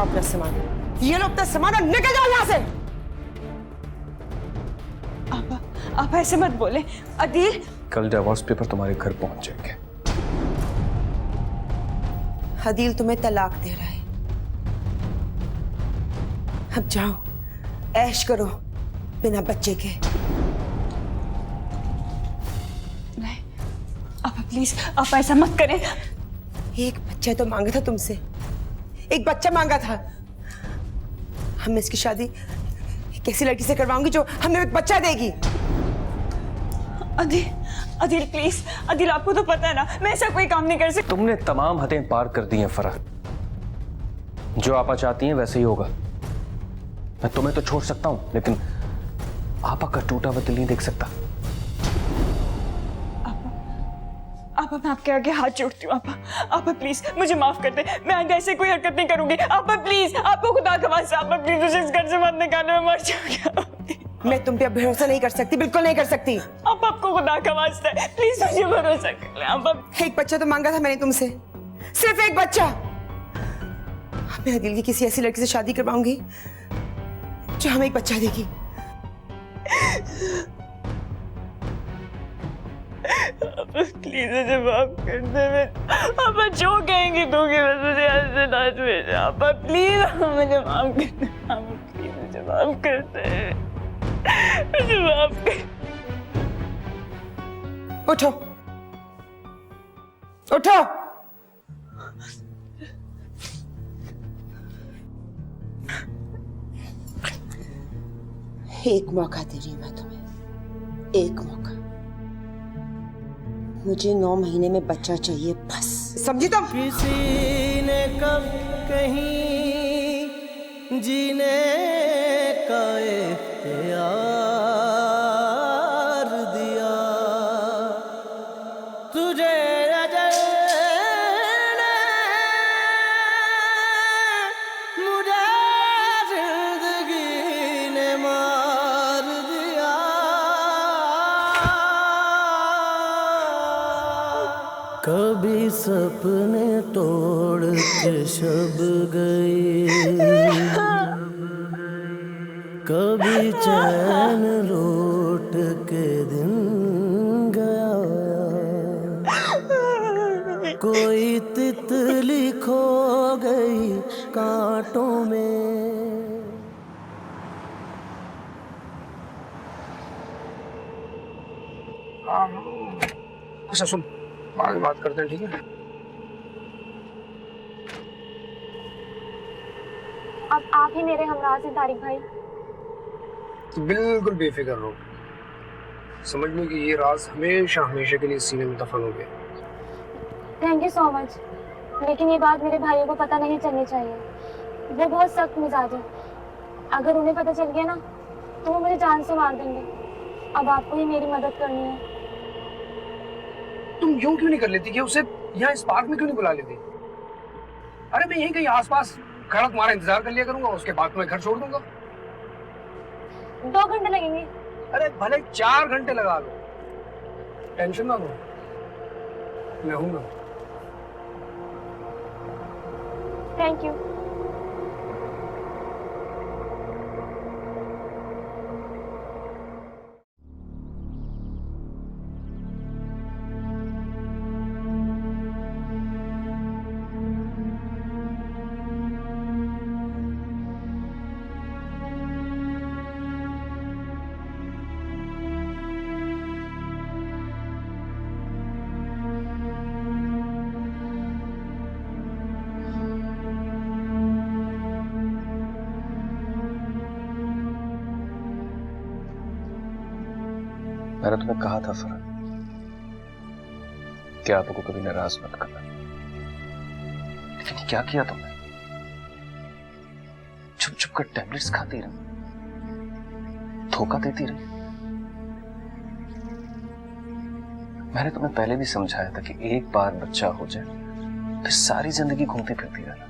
लाओ अपना सामान, ये लो अपना सामान और निकल जाओ यहाँ से। आप ऐसे मत बोले अदील। कल डिवोर्स पेपर तुम्हारे घर पहुंच जाएंगे। अदील तुम्हें तलाक दे रहा है, अब जाओ ऐश करो बिना बच्चे के। नहीं आप प्लीज, आप ऐसा मत करें। एक बच्चा तो मांगा था तुमसे, एक बच्चा मांगा था। हम इसकी शादी एक ऐसी लड़की से करवाऊंगी जो हमें एक बच्चा देगी। अदील, अदील प्लीज, अदील आपको तो पता है ना मैं ऐसा कोई काम नहीं कर सकती। तुमने तमाम हदें पार कर दी हैं फराह। जो आपा चाहती हैं वैसे ही होगा। मैं तुम्हें तो छोड़ सकता हूं, लेकिन आपा का टूटा हुआ दिल नहीं देख सकता। आप मैं आपके आगे हाथ जोड़ती हूँ। आप प्लीज मुझे माफ कर दे, मैं आगे ऐसे कोई हरकत नहीं करूंगी। आप प्लीज, आपको खुदा का वास्ता, आप प्लीज मुझे इस घर से मत निकालो, मैं मर जाऊंगी। मैं तुम पे अब भरोसा नहीं कर सकती, बिल्कुल नहीं कर सकती। आपको खुदा का वास्ता है, प्लीज मुझे भरोसा कर ले। आप एक बच्चा तो मांगा था मैंने तुमसे, सिर्फ एक बच्चा। मैं दिल की किसी ऐसी लड़की से शादी करवाऊंगी जो हमें एक बच्चा देगी। प्लीज मुझे माफ कर दे। आप जो कहेंगी दूंगी, बस मुझे ऐसे ना भेजा। आप प्लीज मुझे माफ कर दे। आप प्लीज मुझे माफ कर दे, मुझे माफ कर। उठो उठो। एक मौका दे रही हूं मैं तुम्हें, एक मौका। मुझे 9 महीने में बच्चा चाहिए बस, समझी तुम? किसी ने कब कहीं जीने का इख्तियार दिया तुझे, अजल ने मुझे जिंदगी ने मार दिया। कभी सपने तोड़ के शब गई, कभी चैन लौट के दिन गया, कोई तितली खो गई कांटों में। अच्छा सुन, बाद में बात करते हैं, ठीक है? अब आप ही मेरे हमराज हैं तारिक भाई। तो बिल्कुल बेफिक्र रहो, समझ लो कि ये राज हमेशा हमेशा के लिए सीने में दफन हो गया। थैंक यू सो मच, लेकिन ये बात मेरे भाइयों को पता नहीं चलनी चाहिए। वो बहुत सख्त मिजाज है, अगर उन्हें पता चल गया ना तो वो मुझे जान से मार देंगे। अब आपको ही मेरी मदद करनी है। तुम यूं क्यों नहीं कर लेती कि उसे यहाँ इस पार्क में क्यों नहीं बुला लेती? अरे मैं यहीं कहीं आसपास खड़ा तुम्हारा इंतजार कर लिया करूंगा, उसके बाद मैं घर छोड़ दूंगा। 2 घंटे लगेंगे। अरे भले 4 घंटे लगा लो, टेंशन ना लो, मैं हूं ना। Thank you. मैंने तुम्हें कहा था फराह कि आपको कभी नाराज मत करना, लेकिन क्या किया तुमने? छुप छुप कर टैबलेट्स खाती रही, धोखा देती रही। मैंने तुम्हें पहले भी समझाया था कि एक बार बच्चा हो जाए फिर सारी जिंदगी घूमती फिरती रहना।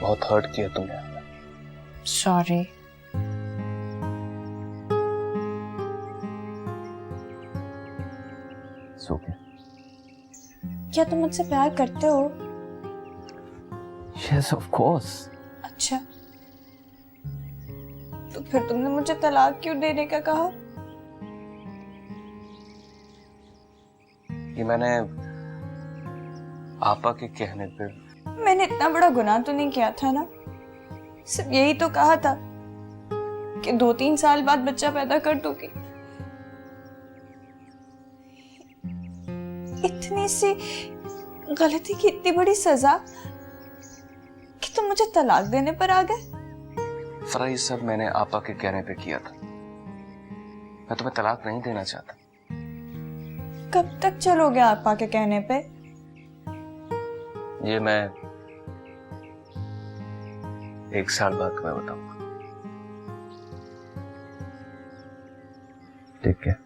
बहुत हर्ट किया तुमने। सॉरी। सो गया। क्या तुम मुझसे प्यार करते हो? Yes of course. अच्छा, तो फिर तुमने मुझे तलाक क्यों देने का कहा? ये मैंने आपा के कहने पे। मैंने इतना बड़ा गुनाह तो नहीं किया था ना, सिर्फ यही तो कहा था कि 2-3 साल बाद बच्चा पैदा कर दूंगी। इतनी सी गलती की इतनी बड़ी सजा कि तुम मुझे तलाक देने पर आ गए। फरा, ये सब मैंने आपा के कहने पे किया था। मैं तुम्हें तलाक नहीं देना चाहता। कब तक चलोगे आपा के कहने पे? ये मैं 1 साल बाद तुम्हें बताऊंगा। ठीक है?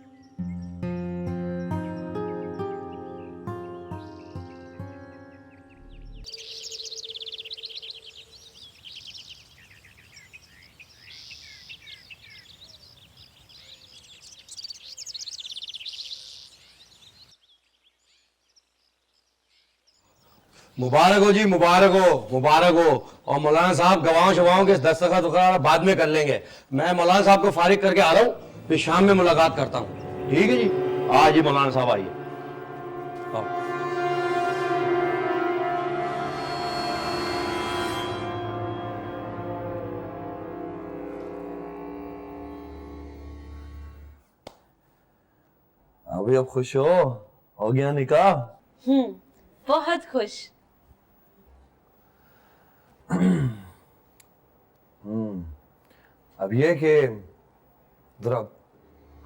मुबारक हो जी, मुबारक हो, मुबारक हो। और मौलाना साहब गवाहों शवाहों के दस्तखत वगैरह बाद में कर लेंगे। मैं मौलाना साहब को फारिग करके आ रहा हूँ, फिर शाम में मुलाकात करता हूँ। ठीक है जी? आज जी मौलाना साहब आइए। आओ। अभी अब खुश हो गया निकाह? बहुत खुश। अब ये कि जरा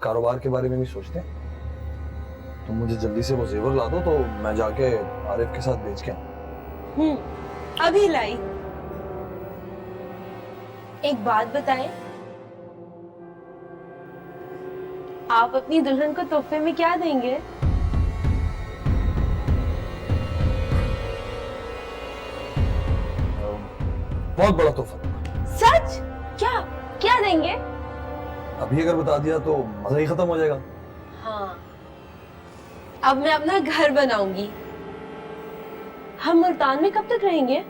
कारोबार के बारे में भी सोचते हैं। तुम मुझे जल्दी से वो जेवर ला दो तो मैं जाके आरिफ के साथ बेच के आऊं। अभी लाई। एक बात बताएं, आप अपनी दुल्हन को तोहफे में क्या देंगे? बहुत बड़ा तोहफा। सच? क्या क्या देंगे? अभी अगर बता दिया तो मजा ही खत्म हो जाएगा। हाँ, अब मैं अपना घर बनाऊंगी। हम मुल्तान में कब तक रहेंगे?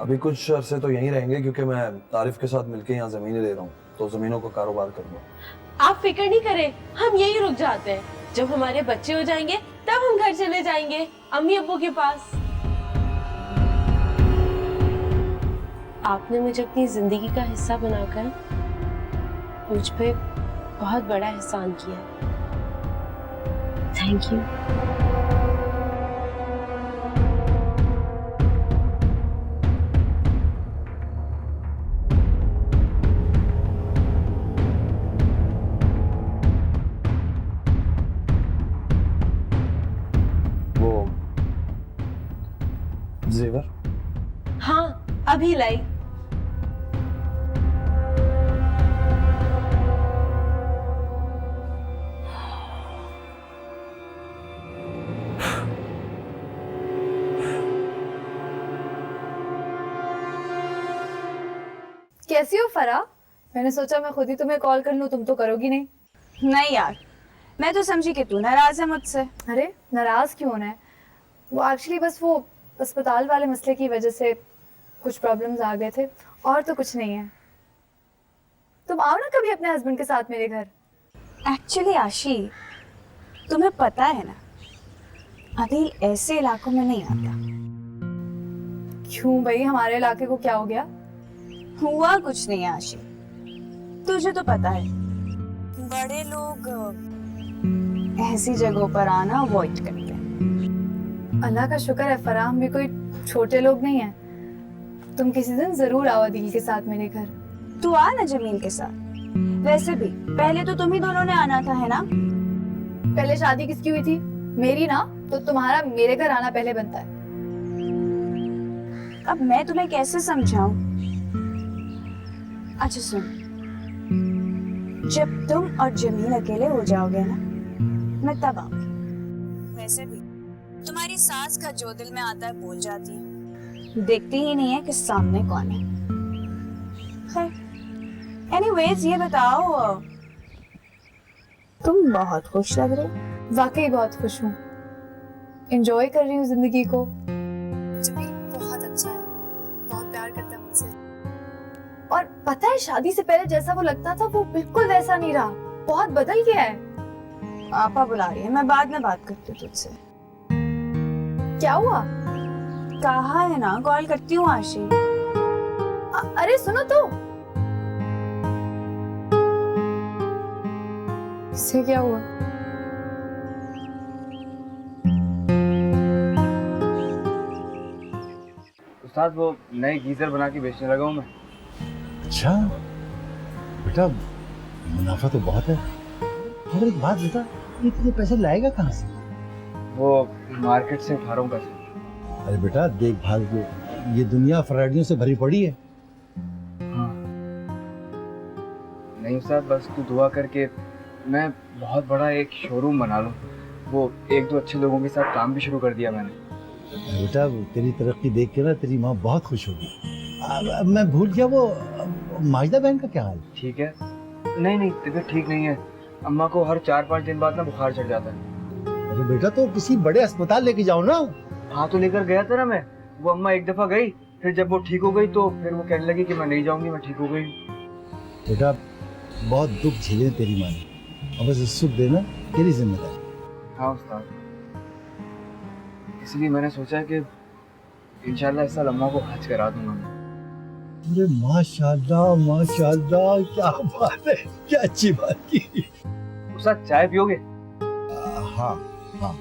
अभी कुछ अरसे तो यहीं रहेंगे क्योंकि मैं आरिफ के साथ मिलके यहाँ जमीनें ले रहा हूँ, तो जमीनों का कारोबार करूंगा। आप फिक्र नहीं करें, हम यहीं रुक जाते हैं। जब हमारे बच्चे हो जाएंगे तब हम घर चले जाएंगे, अम्मी अब्बू के पास। आपने मुझे अपनी जिंदगी का हिस्सा बनाकर मुझ पे बहुत बड़ा एहसान किया। Thank you. वो जेवर? हाँ, अभी लाई। कैसी हो फरा? मैंने सोचा मैं खुद ही तुम्हें कॉल कर लूं, तुम तो करोगी नहीं। नहीं यार, मैं तो समझी कि तू नाराज है मुझसे। अरे नाराज क्यों होना है? वो एक्चुअली बस वो अस्पताल वाले मसले की वजह से कुछ प्रॉब्लम्स आ गए थे, और तो कुछ नहीं है। तुम आओ ना कभी अपने हस्बैंड के साथ मेरे घर। एक्चुअली आशी, तुम्हें पता है ना, अदिल ऐसे इलाकों में नहीं आता। क्यों भाई, हमारे इलाके को क्या हो गया? हुआ कुछ नहीं आशी, तुझे तो पता है बड़े लोग ऐसी जगहों पर आना अवॉइड करते हैं। अल्लाह का शुक्र है फरा, हम भी कोई छोटे लोग नहीं हैं। तुम किसी दिन जरूर आओ अदील के साथ मेरे घर। तू आ ना जमीन के साथ। वैसे भी पहले तो तुम ही दोनों ने आना था, है ना? पहले शादी किसकी हुई थी? मेरी ना, तो तुम्हारा मेरे घर आना पहले बनता है। अब मैं तुम्हें कैसे समझाऊं? अच्छा सुन, जब तुम और जमील अकेले हो जाओगे ना, मैं तब आऊंगी। वैसे भी तुम्हारी सास का जो दिल में आता है बोल जाती है, देखती ही नहीं है कि सामने कौन है। खैर, एनीवेज ये बताओ, तुम बहुत खुश लग रही हो। वाकई बहुत खुश हूँ। एंजॉय कर रही हूँ जिंदगी को। जमील बहुत अच्छा है, बहुत प्यार करता है मुझसे। और पता है शादी से पहले जैसा वो लगता था वो बिल्कुल वैसा नहीं रहा, बहुत बदल गया है। आपा बुला रही है, मैं बाद में बात करती हूँ तुझसे। क्या हुआ? कहा है ना, कॉल करती हूँ आशी। अरे सुनो तो। इससे क्या हुआ? उस्ताद वो नए गीजर बना के बेचने लगा हूँ मैं। अच्छा बेटा, मुनाफा तो बहुत है। मगर एक बात बता, इतने पैसे लाएगा कहाँ से? वो मार्केट से उठा रहा हूँ पैसे। अरे बेटा देखभाल को, ये दुनिया फ्रॉडियों से भरी पड़ी है। हाँ नहीं उस्ताद, बस तू दुआ करके मैं बहुत बड़ा एक शोरूम बना लूँ। वो एक दो अच्छे लोगों के साथ काम भी शुरू कर दिया मैंने। बेटा तेरी तरक्की देख के ना तेरी माँ बहुत खुश होगी। मैं भूल गया, वो माजिदा बहन का क्या हाल? ठीक है। नहीं तबीयत ठीक नहीं है, अम्मा को हर 4-5 दिन बाद ना बुखार चढ़ जाता है। अरे बेटा तो किसी बड़े अस्पताल लेके जाओ ना। हाँ तो लेकर गया था ना मैं, वो अम्मा एक दफा गई, फिर जब वो ठीक हो गई तो फिर वो कहने लगी कि मैं नहीं जाऊंगी, मैं ठीक हो गई। बेटा बहुत दुख झेले तेरी माँ ने, और बस सुख देना तेरी जिम्मेदारी। हाँ उस्ताद, इसलिए मैंने सोचा कि इंशाल्लाह इस साल अम्मा को हज करा दूंगा मैं। अरे माशाल्लाह माशाल्लाह, क्या बात है, क्या अच्छी बात की। उस्ताद चाय पियोगे? हाँ हाँ।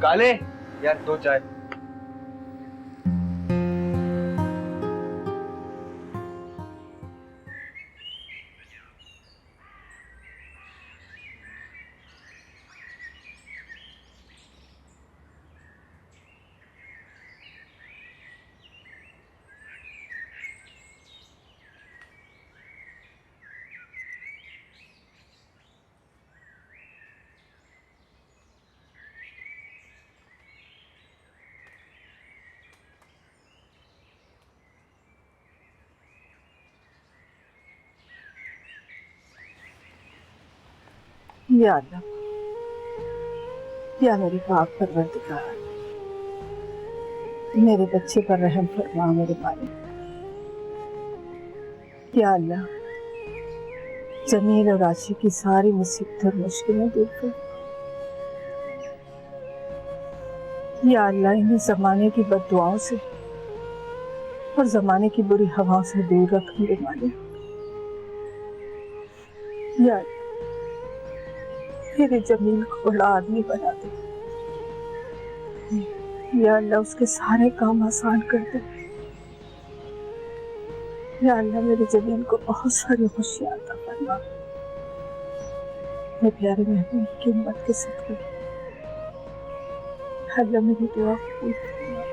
काले यार 2 चाय। या अल्लाह, या मेरे पाक परवरदिगार, मेरे बच्चे पर रहम फरमा मेरे मालिक। या अल्लाह, जमील और आशी की सारी मुसीबत और मुश्किलें दूर कर। या अल्लाह, इन्हें जमाने की बद्दुआओं से और जमाने की बुरी हवाओं से दूर रख मेरे मालिक। या मेरे जमील को बड़ा आदमी बना दे। या अल्लाह, उसके सारे काम आसान कर दे। या अल्लाह, मेरे जमील को बहुत सारी खुशियां अता फरमा। मेरे प्यारे महबूब की उम्मत के सदके अल्लाह मेरी दुआ कबूल फरमा।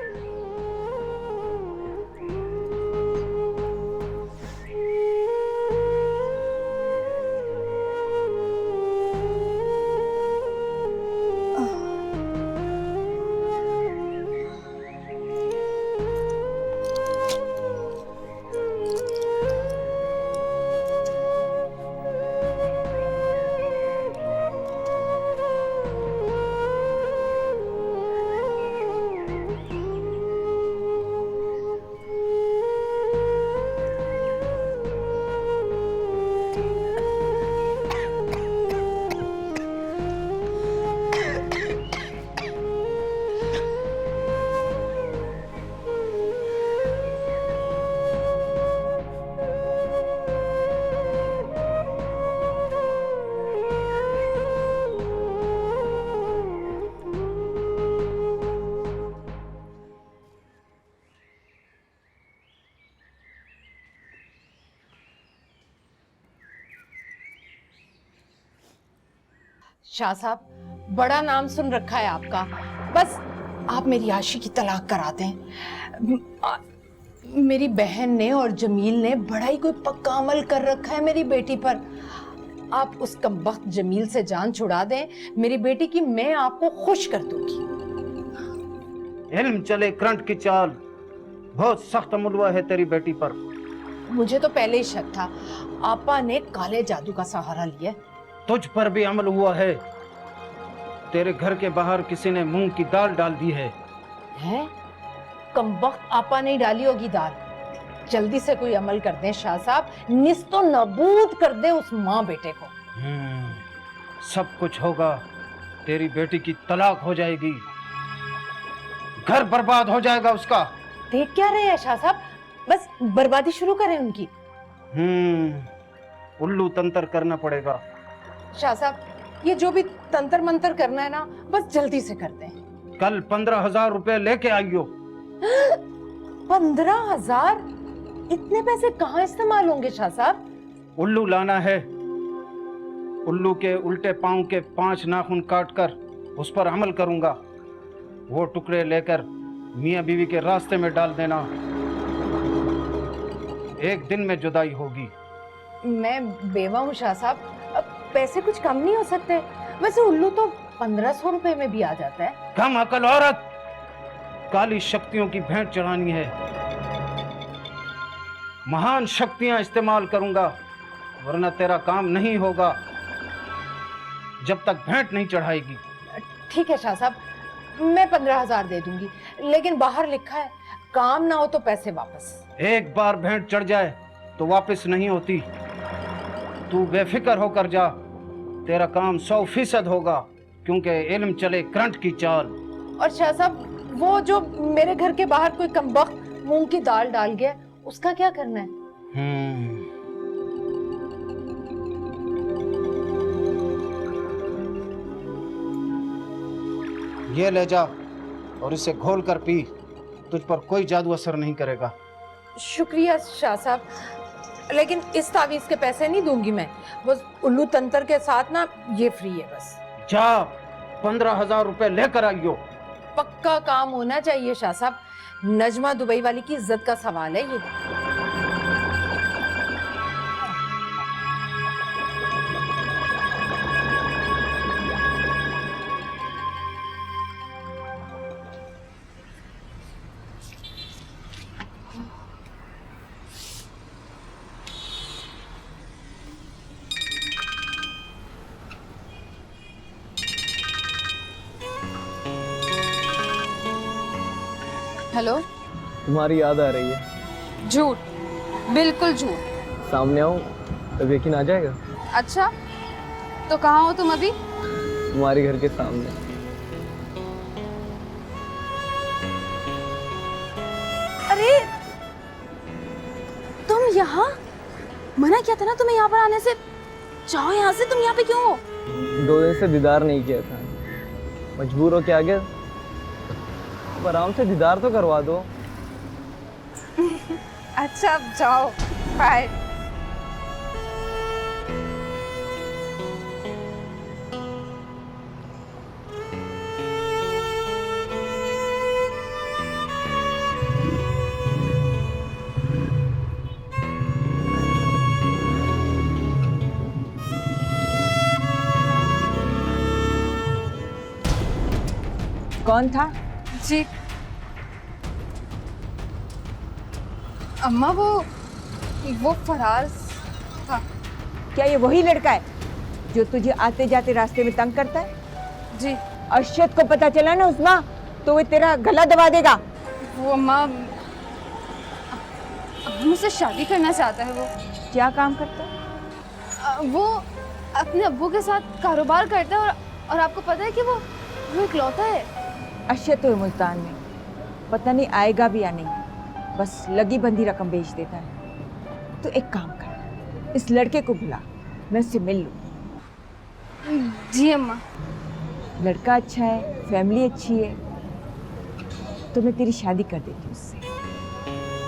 शाह साहब, बड़ा नाम सुन रखा है आपका, बस आप मेरी आशी की तलाक करा दें। मेरी बहन ने और जमील ने बड़ा ही कोई पक्का अमल कर रखा है मेरी बेटी पर। आप उस कमबख्त जमील से जान छुड़ा दें, मेरी बेटी की मैं आपको खुश कर दूंगी। इल्म चले करंट की चाल, बहुत सख्त अमल हुआ है तेरी बेटी पर। मुझे तो पहले ही शक था, आपा ने काले जादू का सहारा लिया। तुझ पर भी अमल हुआ है। तेरे घर के बाहर किसी ने मूंग की दाल डाल दी है। हैं? कमबख्त आपा नहीं डाली होगी दाल। जल्दी से कोई अमल कर दें शाह साहब, निस्तो नबूद कर दे उस माँ बेटे को। सब कुछ होगा, तेरी बेटी की तलाक हो जाएगी, घर बर्बाद हो जाएगा उसका। देख क्या रहे हैं शाह साहब, बस बर्बादी शुरू करें उनकी। उल्लू तंत्र करना पड़ेगा। शाह साहब, ये जो भी तंत्र मंत्र करना है ना, बस जल्दी से कर दें। कल 15,000 रुपए लेके आइयो। 15,000? इतने पैसे कहाँ इस्तेमाल होंगे शाह साहब? उल्लू लाना है। उल्लू के उल्टे पांव के 5 नाखून काटकर उस पर अमल करूंगा। वो टुकड़े लेकर मियां बीवी के रास्ते में डाल देना। एक दिन में जुदाई होगी। मैं बेवा हूँ शाह साहब, अब पैसे कुछ कम नहीं हो सकते? वैसे उल्लू तो 1500 रुपए में भी आ जाता है। कम अकल औरत, काली शक्तियों की भेंट चढ़ानी है। महान शक्तियां इस्तेमाल करूंगा, वरना तेरा काम नहीं होगा जब तक भेंट नहीं चढ़ाएगी। ठीक है शाह साहब, मैं 15,000 दे दूंगी, लेकिन बाहर लिखा है काम ना हो तो पैसे वापस। एक बार भेंट चढ़ जाए तो वापस नहीं होती। तू बेफिक्र होकर जा, तेरा काम 100% होगा, क्योंकि इल्म चले करंट की चाल। और शाह साहब, वो जो मेरे घर के बाहर कोई कमबख्त मूंग की दाल डाल गया, उसका क्या करना है? ये ले जा और इसे घोल कर पी, तुझ पर कोई जादू असर नहीं करेगा। शुक्रिया शाह साहब, लेकिन इस तावीज के पैसे नहीं दूंगी मैं। बस उल्लू तंत्र के साथ ना ये फ्री है बस। जा 15,000 रुपए लेकर आइयो। पक्का काम होना चाहिए शाह साहब, नजमा दुबई वाली की इज्जत का सवाल है ये। हेलो, तुम्हारी याद आ रही है। झूठ, बिल्कुल झूठ। सामने आओ तब यकीन आ जाएगा। अच्छा, तो कहाँ हो तुम अभी? तुम्हारे घर के सामने। अरे तुम यहाँ? मना किया था ना तुम्हें यहाँ पर आने से। जाओ यहाँ से, तुम यहाँ पे क्यों हो? 2 दिन से दीदार नहीं किया था, मजबूर हो के आ गया। आराम से दीदार तो करवा दो। अच्छा, अब जाओ, बाय। कौन था? जी अम्मा, वो फराज था। क्या ये वही लड़का है जो तुझे आते जाते रास्ते में तंग करता है? जी। अर्शद को पता चला ना उस्मा, तो वो तेरा गला दबा देगा। वो अम्मा, मुझसे शादी करना चाहता है। वो क्या काम करता है? वो अपने अब्बू के साथ कारोबार करता है, और आपको पता है कि वो इकलौता है। अर्शद तो मुल्तान में, पता नहीं आएगा भी या नहीं, बस लगी बंधी रकम बेच देता है। तो एक काम कर, इस लड़के को बुला, मैं उससे मिल लूँ। जी अम्मा। लड़का अच्छा है, फैमिली अच्छी है, तो मैं तेरी शादी कर देती हूँ उससे।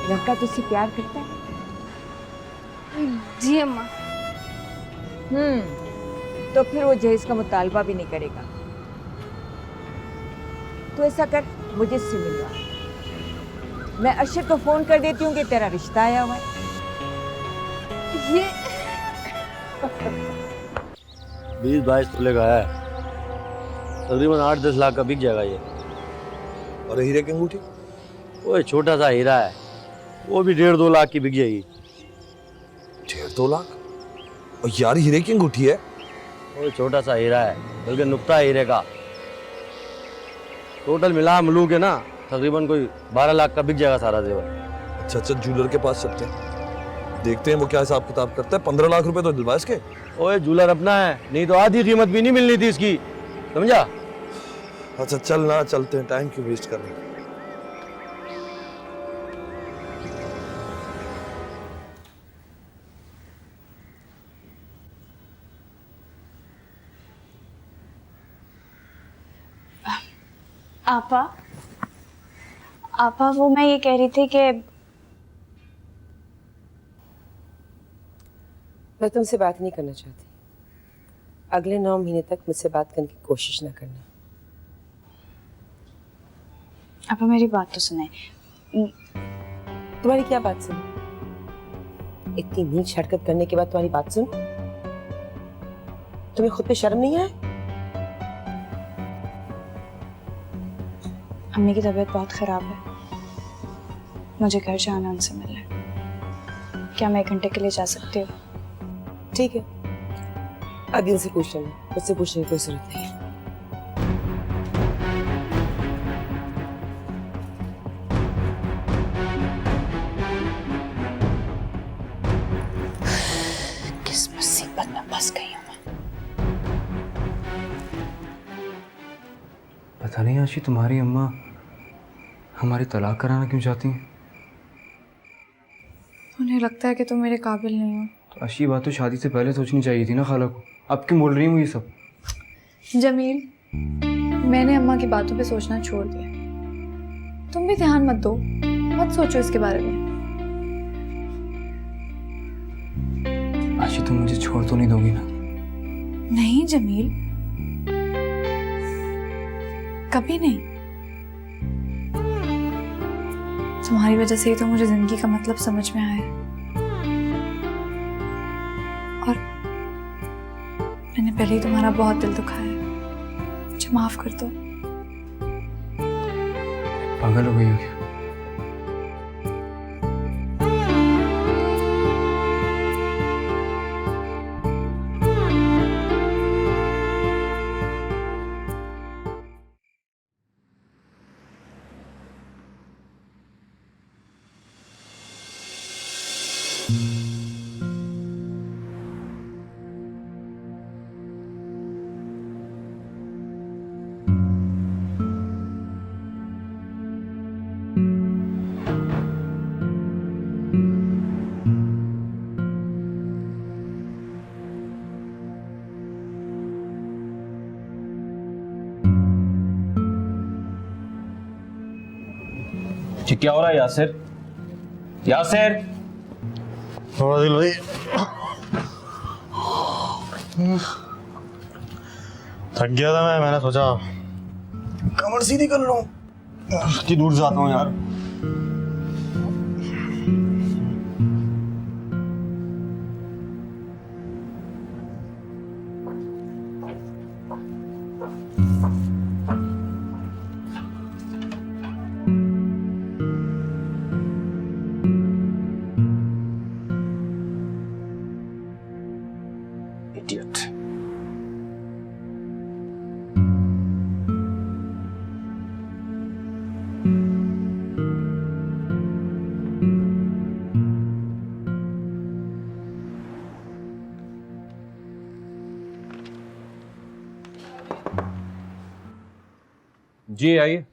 लड़का तुझसे प्यार करता है? जी अम्मा। तो फिर वो जहेज का मुतालबा भी नहीं करेगा। तो ऐसा कर, मुझे इससे मिलवा। मैं अर्शद को फोन कर देती हूँ कि तेरा रिश्ता आया हुआ है। ये 20-22 तोले का है, तकरीबन 8-10 लाख का बिक जाएगा ये। और हीरे की अंगूठी? वो छोटा सा हीरा है, वो भी 1.5-2 लाख की बिक जाएगी। 1.5-2 लाख? और यार हीरे की अंगूठी है। वो छोटा सा हीरा है, बल्कि नुक्ता हीरे का, टोटल मिला मिलू के ना तकरीबन कोई 12 लाख का बिक जाएगा सारा जेवर। अच्छा अच्छा, ज्वेलर के पास चलते हैं, देखते हैं वो क्या हिसाब किताब करता है। 15 लाख रुपए तो दिलवा इसके। ओए ज्वेलर अपना है, नहीं तो आधी कीमत भी नहीं मिलनी थी इसकी, समझा? अच्छा चल ना, चलते हैं, टाइम क्यों वेस्ट कर रहे हैं। आपा वो मैं ये कह रही थी कि मैं तुमसे बात नहीं करना चाहती। अगले 9 महीने तक मुझसे बात करने की कोशिश ना करना। आपा मेरी बात तो सुने। तुम्हारी क्या बात सुन? इतनी नीच हरकत करने के बाद तुम्हारी बात सुन? तुम्हें खुद पे शर्म नहीं है? अम्मी की तबीयत बहुत खराब है, मुझे घर जाना उनसे मिलने। क्या मैं 1 घंटे के लिए जा सकती हूँ? ठीक है, अभी उनसे पूछ लेना, मुझसे पूछने की कोई जरूरत नहीं है। किस मुसीबत में फंस गई हूँ मैं। पता नहीं आशी, तुम्हारी अम्मा हमारी तलाक कराना क्यों चाहती हैं? उन्हें लगता है कि तुम मेरे काबिल नहीं हो। तो अच्छी बात तो शादी से पहले सोचनी चाहिए थी ना खाला को। अब क्यों बोल रही हूँ ये सब? जमील, मैंने अम्मा की बातों पे सोचना छोड़ दिया। तुम भी ध्यान मत दो, मत सोचो इसके बारे में। आशी तुम मुझे छोड़ तो नहीं दोगी ना? नहीं जमील, कभी नहीं। तुम्हारी वजह से ही तो मुझे जिंदगी का मतलब समझ में आया। और मैंने पहले ही तुम्हारा बहुत दिल दुखाया है, मुझे माफ कर दो। पागल हो गई हो क्या? जी क्या हो रहा है यासिर? यासिर थोड़ा दिल भाई, थक गया था मैंने सोचा कमर सीधी कर लूं। कि दूर जाता हूँ यार। Idiot. जी आइए।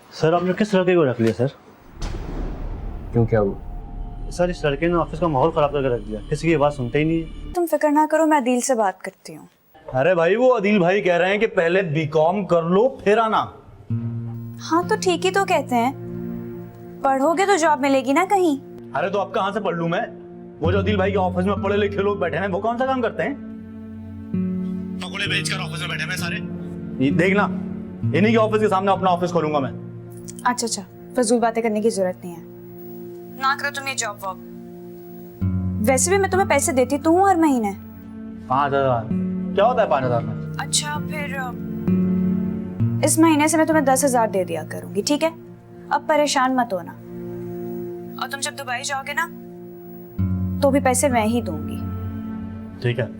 सर आपने किस लड़के को रख लिया सर? क्यों, क्या हुआ? सर इस लड़के ने ऑफिस का माहौल खराब करके रख दिया, किसी की बात सुनते ही नहीं है। तुम फिक्र ना करो, मैं अदील से बात करती हूँ। अरे भाई वो अदील भाई कह रहे हैं कि पहले बीकॉम कर लो फिर आना। हाँ तो ठीक ही तो कहते हैं, पढ़ोगे तो जॉब मिलेगी ना कहीं। अरे तो अब कहाँ से पढ़ लूं मैं? वो जो अदील भाई के ऑफिस में पढ़े लिखे लोग बैठे हैं वो कौन सा काम करते हैं? पकौड़े बेचकर ऑफिस में बैठे हैं सारे। देखना, इन्हीं के ऑफिस के सामने अपना ऑफिस खोलूंगा मैं। अच्छा अच्छा, फजूल बातें करने की जरूरत नहीं है, ना करो तुम ये जॉब वॉब। वैसे भी मैं तुम्हें पैसे देती तो हूँ हर महीने। 5,000 क्या होता है 5,000 में? अच्छा फिर इस महीने से मैं तुम्हें 10,000 दे दिया करूंगी, ठीक है? अब परेशान मत होना। और तुम जब दुबई जाओगे ना तो भी पैसे मैं ही दूंगी। ठीक है।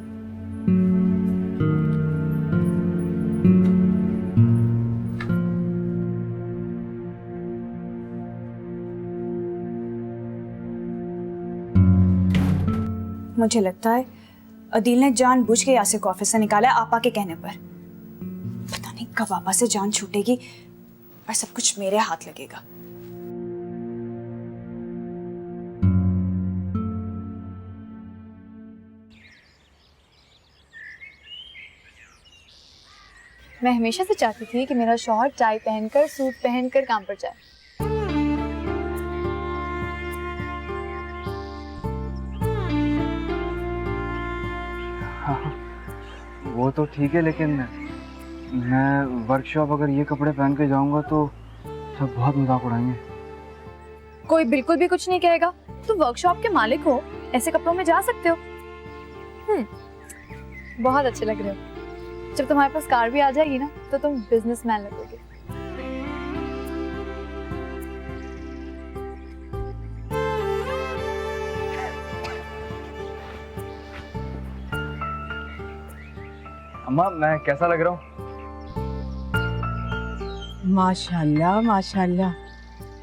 मुझे लगता है अदील ने जानबूझ के यासिर को ऑफिस से निकाला है आपा के कहने पर। पता नहीं कब आपा से जान छूटेगी और सब कुछ मेरे हाथ लगेगा। मैं हमेशा से चाहती थी कि मेरा शौहर टाई पहनकर सूट पहनकर काम पर जाए। हाँ, वो तो ठीक है, लेकिन मैं वर्कशॉप अगर ये कपड़े पहन के जाऊंगा तो सब बहुत मजाक उड़ाएंगे। कोई बिल्कुल भी कुछ नहीं कहेगा। तुम वर्कशॉप के मालिक हो, ऐसे कपड़ों में जा सकते हो। बहुत अच्छे लग रहे हो। जब तुम्हारे पास कार भी आ जाएगी ना तो तुम बिजनेसमैन लगोगे। अम्मा, मैं कैसा लग रहा हूँ? माशाल्लाह माशाल्लाह,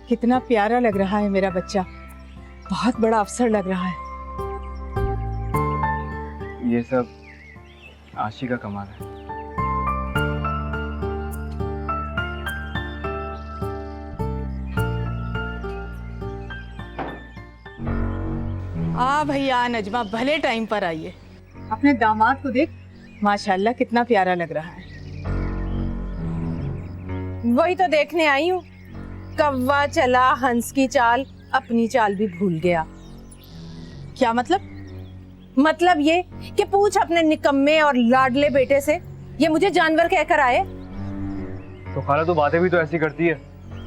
कितना प्यारा लग रहा है मेरा बच्चा। बहुत बड़ा अफसर लग रहा है। ये सब आशी का कमाल है। भैया नजमा, भले टाइम पर आइए। अपने दामाद को देख, माशाल्लाह कितना प्यारा लग रहा है। वही तो देखने आई हूँ। कौवा चला हंस की चाल, अपनी चाल भी भूल गया। क्या मतलब? मतलब ये कि पूछ अपने निकम्मे और लाडले बेटे से, ये मुझे जानवर कहकर आए। तो खाला, तू बातें भी तो ऐसी करती है।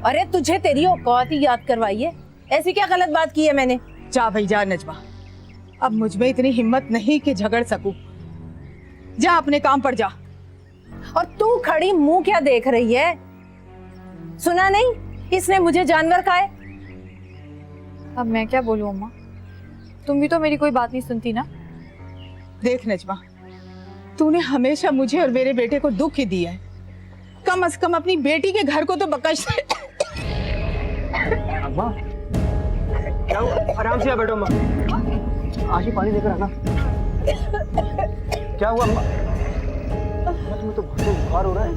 अरे तुझे तेरी औकात ही याद करवाई है। ऐसी क्या गलत बात की है मैंने? जा भाई जा नजमा, अब मुझ में इतनी हिम्मत नहीं कि झगड़ सकूं। जा अपने काम पर जा। और तू खड़ी मुंह क्या देख रही है? सुना नहीं, इसने मुझे जानवर कहा है। अब मैं क्या बोलूं अम्मा, तुम भी तो मेरी कोई बात नहीं सुनती ना। देख नजमा, तूने हमेशा मुझे और मेरे बेटे को दुख ही दिया है। कम से कम अपनी बेटी के घर को तो बकश। अम्मा, क्या हुआ? आराम से बैठो अम्मा। आशी पानी लेकर आना। क्या हुआ अम्मा? तुम्हें तो बुखार हो रहा है।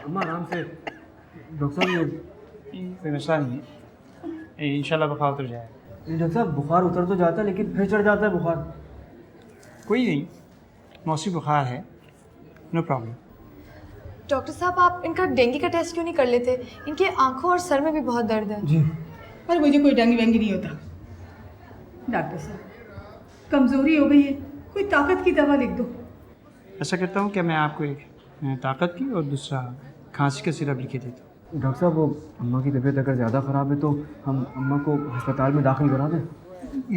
अम्मा आराम से। डॉक्टर साहब, ये कोई मसला नहीं है, इंशाल्लाह बुखार उतर जाएगा। डॉक्टर साहब, बुखार उतर तो जाता है लेकिन फिर चढ़ जाता है बुखार। कोई नहीं, मौसमी बुखार है, नो प्रॉब्लम। डॉक्टर साहब, आप इनका डेंगू का टेस्ट क्यों नहीं कर लेते? इनके आंखों और सर में भी बहुत दर्द है। जी। पर मुझे कोई डेंगू वेंगू नहीं होता। डॉक्टर साहब, कमजोरी हो गई है, कोई ताकत की दवा लिख दो। ऐसा करता हूँ कि मैं आपको एक ताकत की और दूसरा खांसी का सिरप लिख के देता हूँ। डॉक्टर साहब, वो अम्मा की तबीयत अगर ज़्यादा ख़राब है तो हम अम्मा को अस्पताल में दाखिल करा दें?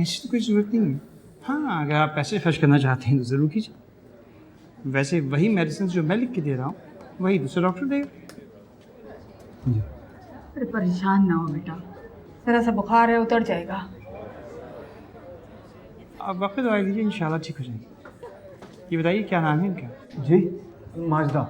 ऐसी तो कोई ज़रूरत नहीं है। हाँ, अगर आप पैसे खर्च करना चाहते हैं तो ज़रूर कीजिए। वैसे वही मेडिसिन जो मैं लिख के दे रहा हूँ वही दूसरा डॉक्टर देगा। अरे परेशान ना हो बेटा, जरा सा बुखार है, उतर जाएगा। आप वक्त दवाई दीजिए, इंशाल्लाह ठीक हो जाएगी। ये बताइए क्या नाम है इनका? जी, माजदा।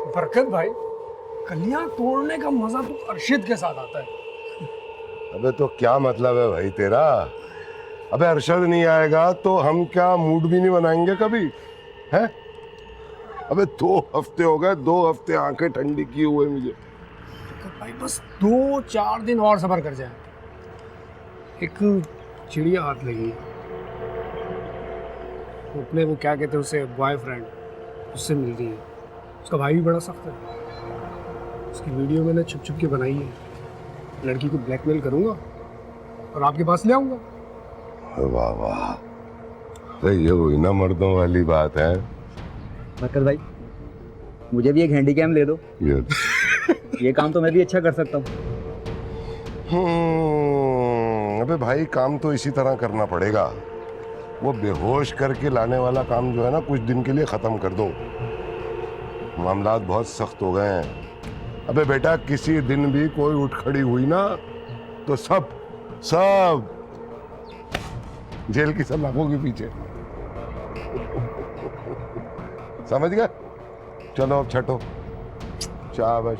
बरकत भाई, कलियां तोड़ने का मजा तो अरशद के साथ आता है। अबे तो क्या मतलब है भाई तेरा? अबे अरशद नहीं आएगा तो हम क्या मूड भी नहीं बनाएंगे कभी, हैं? अबे 2 हफ्ते हो गए, 2 हफ्ते आंखें ठंडी किए हुए मुझे। भाई बस 2-4 दिन और सब्र कर जाए। एक चिड़िया हाथ लगी, अपने वो क्या कहते हैं उसे, बॉयफ्रेंड, उससे मिल रही है। उसका भाई भी बड़ा सख्त है। उसकी वीडियो मैंने छुप छुप के बनाई है। लड़की को ब्लैकमेल करूंगा और आपके पास ले आऊंगा। वाह वाह, अरे ये वही ना मर्दों वाली बात है। बरकत भाई, मुझे भी एक हैंडीकैम ले दो। ये काम तो मैं भी अच्छा कर सकता हूँ। अबे भाई, काम तो इसी तरह करना पड़ेगा। वो बेहोश करके लाने वाला काम जो है ना, कुछ दिन के लिए खत्म कर दो। मामलात बहुत सख्त हो गए हैं। अबे बेटा, किसी दिन भी कोई उठ खड़ी हुई ना तो सब जेल की सलाखों के पीछे। समझ गए? चलो अब छठो। शाबाश।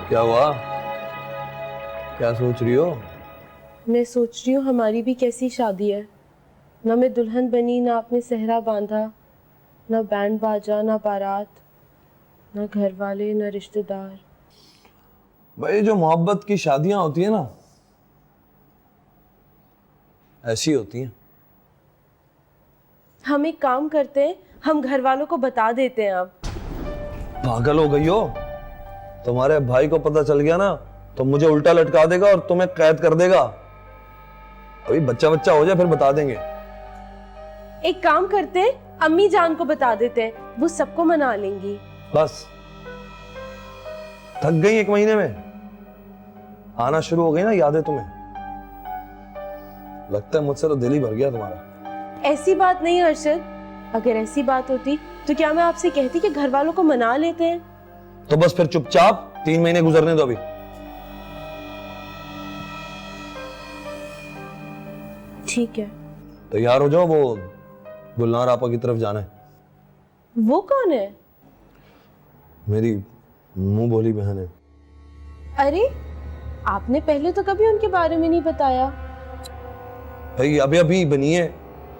क्या हुआ? क्या सोच रही हो? मैं सोच रही हूँ हमारी भी कैसी शादी है, ना मैं दुल्हन बनी, ना आपने सेहरा बांधा, ना बैंड बाजा, ना बारात, ना घर वाले, ना रिश्तेदार। भाई जो मोहब्बत की शादियां होती है ना, ऐसी होती हैं। हम एक काम करते हैं, हम घर वालों को बता देते हैं। अब पागल हो गई हो? तुम्हारे भाई को पता चल गया ना तो मुझे उल्टा लटका देगा और तुम्हें कैद कर देगा। अभी बच्चा बच्चा हो जाए फिर बता देंगे। एक काम करते हैं, अम्मी जान को बता देते हैं, वो सबको मना लेंगी। बस थक गई 1 महीने में? आना शुरू हो गई ना यादें तुम्हें? लगता है मुझसे तो दिल ही भर गया तुम्हारा। ऐसी बात नहीं अरशद, अगर ऐसी बात होती तो क्या मैं आपसे कहती कि घर वालों को मना लेते हैं? तो बस फिर चुपचाप 3 महीने गुजरने दो। अभी ठीक है। तैयार हो जाओ, वो गुलनार आपा की तरफ जाना है। वो कौन है? मेरी मुंह बोली बहन है। अरे आपने पहले तो कभी उनके बारे में नहीं बताया। भाई अभी अभी बनी है,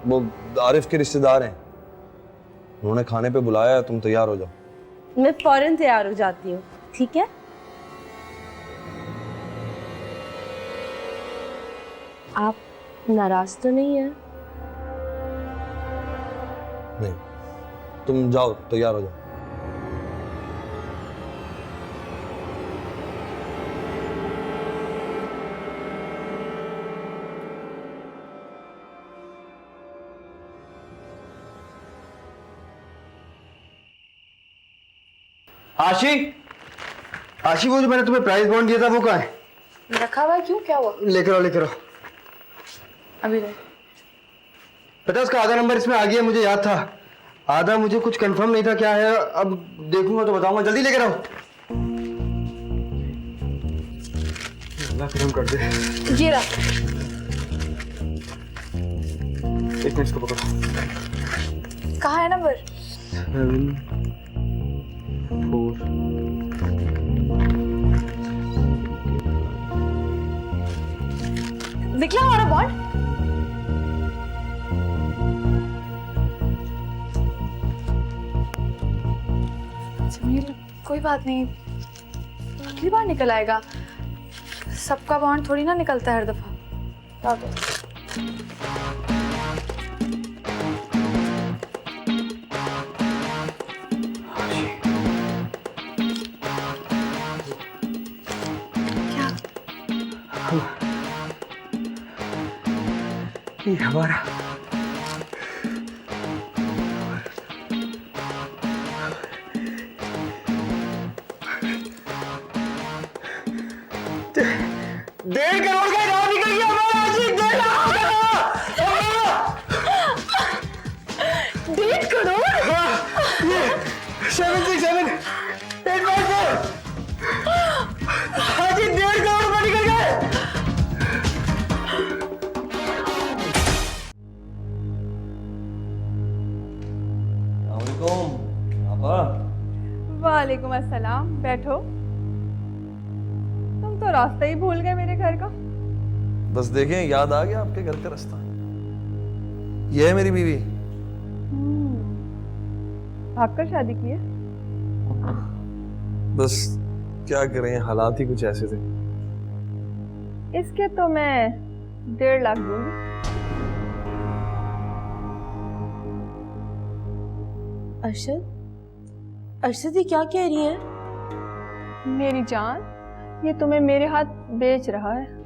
वो आरिफ के रिश्तेदार हैं, उन्होंने खाने पे बुलाया है। तुम तैयार हो जाओ। मैं फौरन तैयार हो जाती हूँ। ठीक है? आप नाराज तो नहीं है? नहीं, तुम जाओ, तैयार हो जाओ। आशी, आशी वो जो मैंने तुम्हें प्राइस बॉन्ड दिया था वो कहाँ है? रखा हुआ है। क्यों, क्या हुआ? लेकर आओ, लेकर आओ। अभी नहीं। पता है उसका आधा नंबर इसमें आ गया, मुझे याद था। आधा मुझे कुछ कंफर्म नहीं था क्या है, अब देखूंगा तो बताऊंगा। जल्दी लेकर आओ। अल्लाह करम कर दे। ये रहा। 1 मिनट इसको पकड़ो। कहाँ है नंबर? 7 4 निकला हमारा बॉन्ड? जमील, कोई बात नहीं, अगली बार निकल आएगा। सबका बॉन्ड थोड़ी ना निकलता है हर दफा। ये हमारा डेढ़ करोड़ का इनाम निकल गया हमारा। आशी, 1.5 करोड़? ये 767 854 आशी, 1.5 करोड़ रुपए निकल गए। वालेकुम अस्सलाम। बैठो। तुम तो रास्ता ही भूल गए मेरे घर का। बस देखें, याद आ गया आपके घर का रास्ता। ये है मेरी बीवी। भागकर शादी की है? बस क्या करें, हालात ही कुछ ऐसे थे। इसके तो मैं 1.5 लाख दूंगी। अरशद, अरशद ये क्या कह रही हैं? मेरी जान, ये तुम्हें मेरे हाथ बेच रहा है।